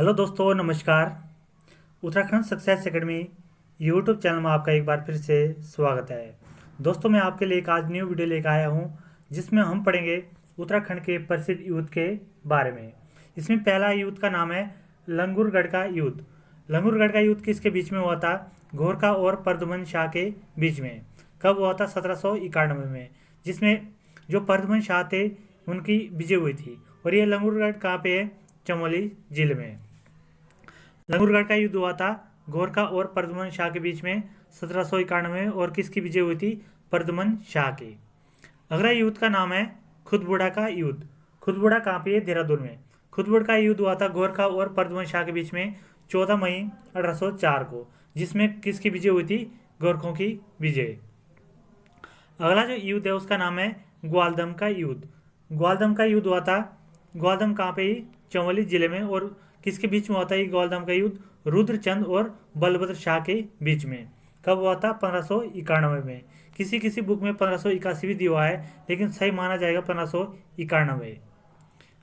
Hello दोस्तों, नमस्कार। Uttarakhand success academy YouTube channel में आपका एक बार फिर से स्वागत है। दोस्तों, मैं आपके लिए एक आज न्यू वीडियो लेकर आया हूं, जिसमें हम पढ़ेंगे उत्तराखंड के प्रसिद्ध युद्ध के बारे में। इसमें पहला युद्ध का नाम है लंगूरगढ़ का युद्ध। लंगूरगढ़ का युद्ध किसके बीच में हुआ था? गोरखा और परदुमन शाह के बीच में। कब हुआ था? 1791 में, जिसमें जो परदुमन शाह थे उनकी विजय हुई थी। और ये लंगूरगढ़ कहाँ पे है? चमोली जिले में। लंगूरगढ़ का युद्ध हुआ था गोरखा और परदुमन शाह के बीच में 1791 में। और किसकी विजय हुई थी? परदुमन शाह की। अगला युद्ध का नाम है खुदबुड़ा का युद्ध। खुदबुड़ा कहाँ पे है? देहरादून में। खुदबुड़ा का युद्ध हुआ था गोरखा और परदुमन शाह के बीच में 14 मई 1804 को, जिसमें किसकी विजय हुई थी? गोरखों की विजय। अगला जो युद्ध है उसका नाम है ग्वालदम का युद्ध। ग्वालदम का युद्ध हुआ था, ग्वालदम कहाँ पे? चमोली जिले में। और किसके बीच में हुआ था ये ग्वालदम का युद्ध? रुद्रचंद और बलभद्र शाह के बीच में। कब हुआ था? 1591 में। किसी किसी बुक में 1581 भी दिया हुआ है, लेकिन सही माना जाएगा 1591।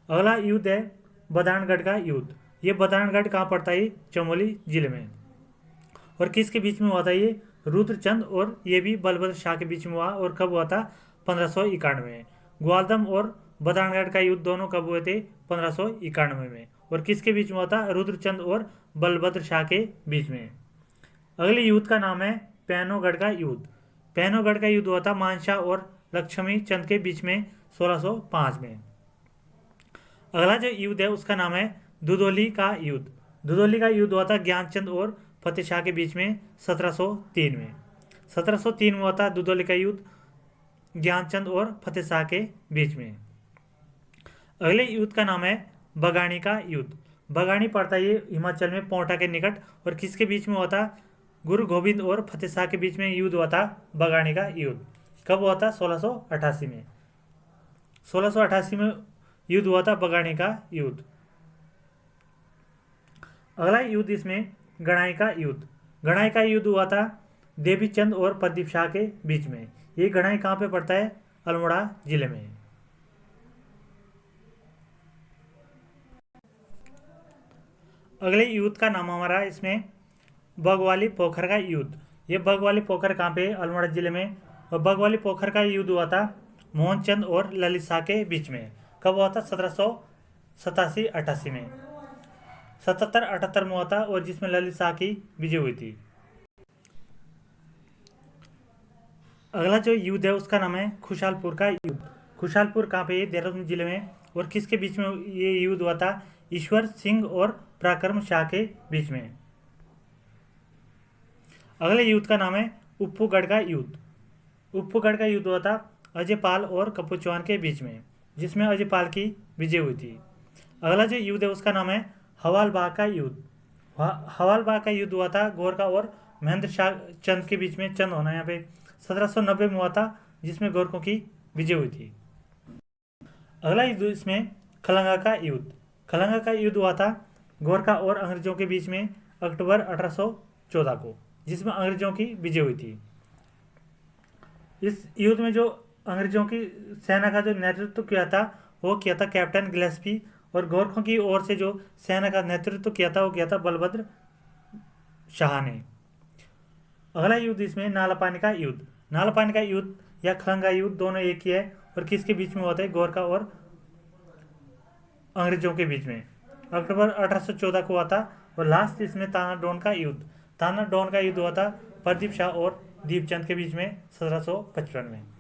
अगला युद्ध है बदानगढ़ का युद्ध। ये बदानगढ़ कहाँ पड़ता है? चमोली जिले में। और किसके बीच में हुआ था ये? रुद्रचंद और ये भी बलभद्र शाह के बीच में हुआ। और कब हुआ था? 1591 में। ग्वालदम और बदानगढ़ का युद्ध दोनों कब हुए थे? 1591 में। और किसके बीच में हुआ था? रुद्रचंद और बलभद्र शाह के बीच में। अगले युद्ध का नाम है पैनोगढ़ का युद्ध। पैनोगढ़ का युद्ध हुआ था मानशाह और लक्ष्मी चंद के बीच में 1605 में। अगला जो युद्ध है उसका नाम है दुदोली का युद्ध। दुदोली का युद्ध हुआ था ज्ञानचंद और फतेह शाह के बीच में 1703 में। 1703 में हुआ था दुदोली का युद्ध ज्ञानचंद और फतेह शाह के बीच में। अगले युद्ध का नाम है बगानी का युद्ध। बगानी पड़ता है ये हिमाचल में पोंटा के निकट। और किसके बीच में हुआ था? गुरु गोविंद और फतेह शाह के बीच में युद्ध हुआ था बगानी का युद्ध। कब हुआ था? 1688 में। 1688 में युद्ध हुआ था बगानी का युद्ध। अगला युद्ध इसमें गणाई का युद्ध। गणाई का युद्ध हुआ था देवीचंद और प्रदीप शाह के बीच में। ये गणाई कहाँ पे पड़ता है? अल्मोड़ा जिले में। अगले युद्ध का नाम हमारा इसमें बगवाली पोखर का युद्ध। ये बगवाली पोखर कहाँ पे? अल्मोड़ा जिले में। और बगवाली पोखर का युद्ध हुआ था मोहनचंद और ललित शाह के बीच में। कब हुआ था? 1787-88 में। 77-78 में हुआ था, और जिसमें ललित शाह की विजय हुई थी। अगला जो युद्ध है उसका नाम है खुशालपुर का युद्ध। खुशालपुर कहाँ पे? देहरादून जिले में। और किसके बीच में ये युद्ध हुआ था? ईश्वर सिंह और पराक्रम शाह के बीच में। अगले युद्ध का नाम है उप्पूगढ़ का युद्ध। उप्पूगढ़ का युद्ध हुआ था अजयपाल और कपूर चौहान के बीच में, जिसमें अजयपाल की विजय हुई थी। अगला जो युद्ध है उसका नाम है हवालबाग का युद्ध। हवालबाग का युद्ध हुआ था गोरखा और महेंद्र शाह चंद के बीच में। चंद होना यहाँ पे 1790 में हुआ था, जिसमें गोरखों की विजय हुई थी। अगला युद्ध इसमें खलंगा का युद्ध। खलंगा का युद्ध हुआ था गोरखा और अंग्रेजों के बीच में अक्टूबर 1814 को, जिसमें अंग्रेजों की विजय हुई थी। इस युद्ध में जो अंग्रेजों की सेना का जो नेतृत्व किया था वो किया था कैप्टन गिलेस्पी। और गोरखों की ओर से जो सेना का नेतृत्व किया था वो किया था बलभद्र शाह ने। अगला युद्ध इसमें नालापानी का युद्ध। नालापानी का युद्ध या खलंगा युद्ध दोनों एक ही है। और किसके बीच में होता है? गोरखा और अंग्रेजों के बीच में अक्टूबर 1814 को हुआ था। और लास्ट इसमें ताना डोन का युद्ध। ताना डोन का युद्ध हुआ था प्रदीप शाह और दीपचंद के बीच में 1755 में।